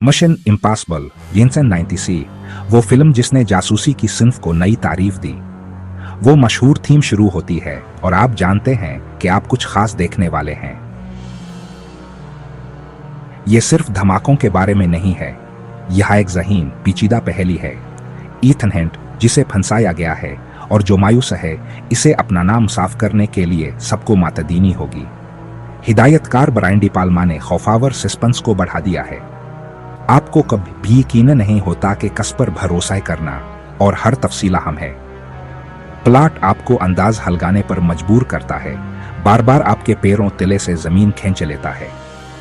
Mission impossible 1990 वो film जिसने जासूसी की सिन्फ को नई तारीफ दी। वो मशहूर थीम शुरू होती है और आप जानते हैं कि आप कुछ खास देखने वाले हैं। ये सिर्फ धमाकों के बारे में नहीं है, यह एक ज़हीन पेचीदा पहेली है। ईथन हंट जिसे फंसाया गया है और जो मायूस है, इसे अपना नाम साफ करने के लिए सबको मातदीनी होगी। हिदायतकार ब्रायन डी पाल्मा ने खौफावर सस्पेंस को बढ़ा दिया है। आपको कभी भी यकीन नहीं होता कि किस पर भरोसा करना, और हर तफसीला हम है। प्लॉट आपको अंदाज हलगाने पर मजबूर करता है, बार बार आपके पैरों तले से जमीन खींच लेता है।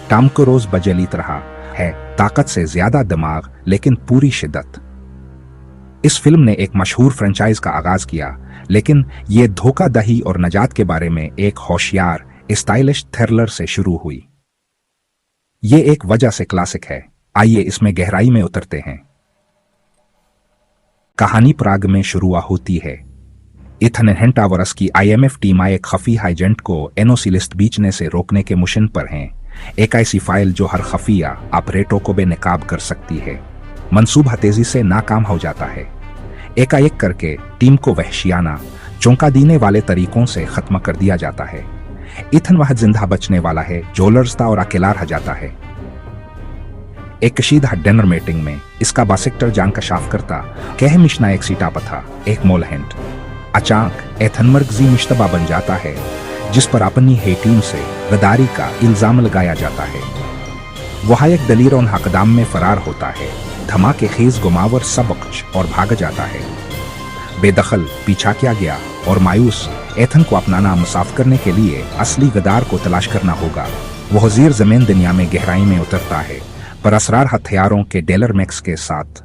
टॉम क्रूज बजलीत रहा है, ताकत से ज्यादा दिमाग लेकिन पूरी शिद्दत। इस फिल्म ने एक मशहूर फ्रेंचाइज का आगाज किया, लेकिन ये धोखाधड़ी और नजात के बारे में एक होशियार स्टाइलिश थ्रिलर से शुरू हुई। ये एक वजह से क्लासिक है। आइए इसमें गहराई में उतरते हैं। कहानी प्राग में शुरू होती है। इथन हंट वर्ष की IMF टीम एक खफी एजेंट को एनओसी लिस्ट बेचने से रोकने के मिशन पर हैं। एक ऐसी फाइल जो हर खफिया ऑपरेटरों को बेनकाब कर सकती है। मंसूबा तेजी से नाकाम हो जाता है। एकाएक करके टीम को वहशियाना, चौंका देने वाले तरीकों से खत्म कर दिया जाता है। इथन वह जिंदा बचने वाला है जो लड़ता और अकेला रह जाता है। एक कशीदा डिनर मीटिंग में इसका बासेक्टर जान कशाफ करता कह मिशना एक सीटा पथा एक मोल हैंट। अचानक एथन मर्गजी मुश्तबा बन जाता है, जिस पर अपनी है टीम से गद्दारी का इल्जाम लगाया जाता है। वह एक दलीर और हकदाम में फरार होता है। धमाके खेज गुमावर सबक और भाग जाता है। बेदखल पीछा किया गया और मायूस एथन को अपना नाम साफ करने के लिए असली गद्दार को तलाश करना होगा। वह जीर जमीन दुनिया में गहराई में उतरता है, पर असरार हथियारों के डेलर मैक्स के साथ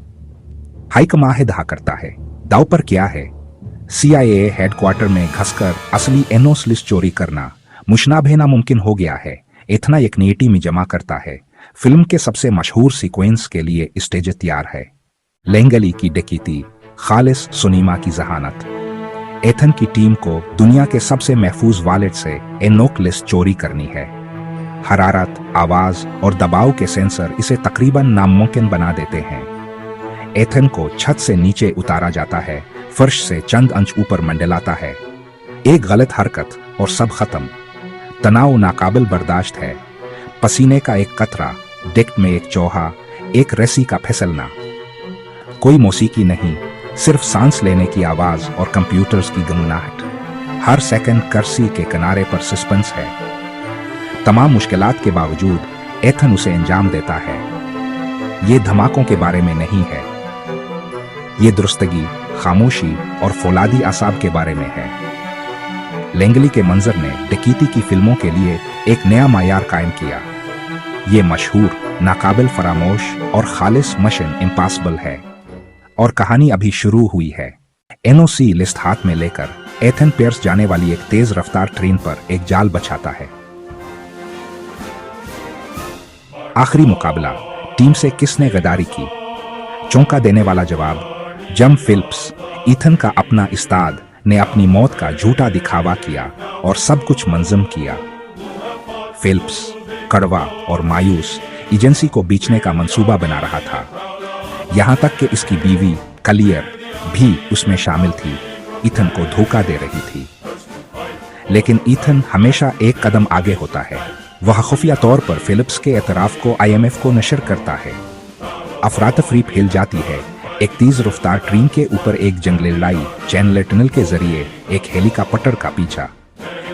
हाइक माहिदा करता है। दाव पर क्या है? CIA हेडक्वार्टर में घसकर असली एनओस लिस्ट चोरी करना मुशनाबे नामुमकिन हो गया है। इतना एक नई टीम जमा करता है। फिल्म के सबसे मशहूर सीक्वेंस के लिए स्टेज तैयार है। लेंगली की डकैती, खालिस सुनीमा की जहानत। एथन की टीम को दुनिया के सबसे महफूज वॉलेट से एनोक लिस्ट चोरी करनी है। हरारत, आवाज और दबाव के सेंसर इसे तकरीबन नामुमकिन बना देते हैं। एथन को छत से नीचे उतारा जाता है, फर्श से चंद इंच ऊपर मंडलाता है। एक गलत हरकत और सब खत्म। तनाव नाकाबिल बर्दाश्त है। पसीने का एक कतरा, डेक्ट में एक चौहा, एक रस्सी का फिसलना। कोई मौसीकी नहीं, सिर्फ सांस लेने की आवाज और कंप्यूटर्स की गंगनाहट। हर सेकंड कर्सी के किनारे पर सस्पेंस है। तमाम मुश्किलात के बावजूद एथन उसे अंजाम देता है। ये धमाकों के बारे में नहीं है, ये दुरुस्तगी, खामोशी और फौलादी आसाब के बारे में है। लेंगली के मंजर ने डकैती की फिल्मों के लिए एक नया मायार कायम किया। ये मशहूर, नाकाबिल फरामोश और खालिस मिशन इम्पॉसिबल है। और कहानी अभी शुरू हुई है। NOC लिस्ट हाथ में लेकर एथन पेयर्स जाने वाली एक तेज रफ्तार ट्रेन पर एक जाल बछाता है। आखिरी मुकाबला, टीम से किसने गद्दारी की? चौंका देने वाला जवाब, जम फिलिप्स। इथन का अपना उस्ताद ने अपनी मौत का झूठा दिखावा किया और सब कुछ मंजम किया। फिलिप्स कड़वा और मायूस एजेंसी को बेचने का मंसूबा बना रहा था। यहां तक कि इसकी बीवी कलियर भी उसमें शामिल थी, इथन को धोखा दे रही थी। लेकिन इथन हमेशा एक कदम आगे होता है। वह खुफिया तौर पर फिलिप्स के एतराफ को IMF को नशर करता है। अफरातफरी फैल जाती है। एक तेज रफ्तार ट्रेन के ऊपर एक जंगली लड़ाई, चैनल टनल के जरिए एक हेलीकॉप्टर का पीछा।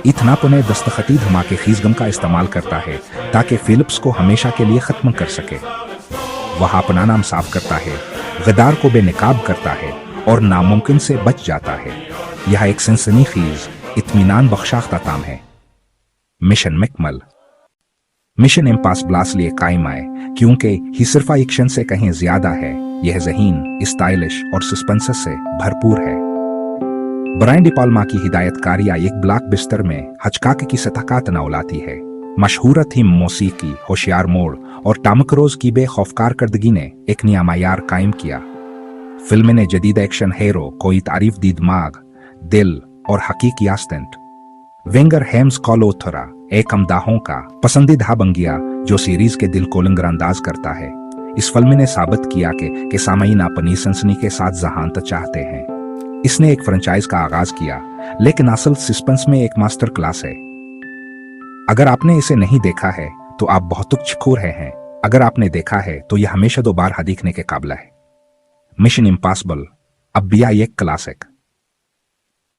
इतना पुनः दस्तखती धमाके खीजगम का इस्तेमाल करता है ताकि फिलिप्स को हमेशा के लिए खत्म कर सके। वह अपना नाम साफ करता है, गद्दार को बेनकाब करता है और नामुमकिन से बच जाता है। यह एक सनसनीखेज, इत्मीनान बख्शाख्ता काम है। मिशन मुकम्मल। मिशन इम्पॉसिबल इसलिए कायम आए क्योंकि ही सिर्फ एक्शन से कहीं ज्यादा है। यह ज़हीन, स्टाइलिश और सस्पेंस से भरपूर है। ब्रायन डी पाल्मा की हिदायतकारियां एक ब्लॉकबस्टर में हचकाके की सतहकात नौलाती है। मशहूर थीम, मौसीकी, होशियार मोड़ और टॉम क्रूज की बेखौफ करदगी ने एक नया मायार कायम किया। फिल्म ने जदीद एक्शन हीरो कोई तारीफ दी दिमाग, दिल और हकीकी आस्टेंट। वेंगर हेम्स कॉलोथरा एक अमदाहों का पसंदीदा बन गया जो सीरीज के दिल को लंगरअंदाज करता है। इस फिल्म ने साबित किया कि सामईन अपनी सनसनी के साथ जहानत चाहते हैं। इसने एक फ्रेंचाइज का आगाज किया, लेकिन असल सस्पेंस में एक मास्टर क्लास है। अगर आपने इसे नहीं देखा है तो आप बहुत शुक्र हैं। अगर आपने देखा है तो यह हमेशा दोबारा देखने के काबिल है। मिशन इम्पॉसिबल अब भी एक क्लासिक।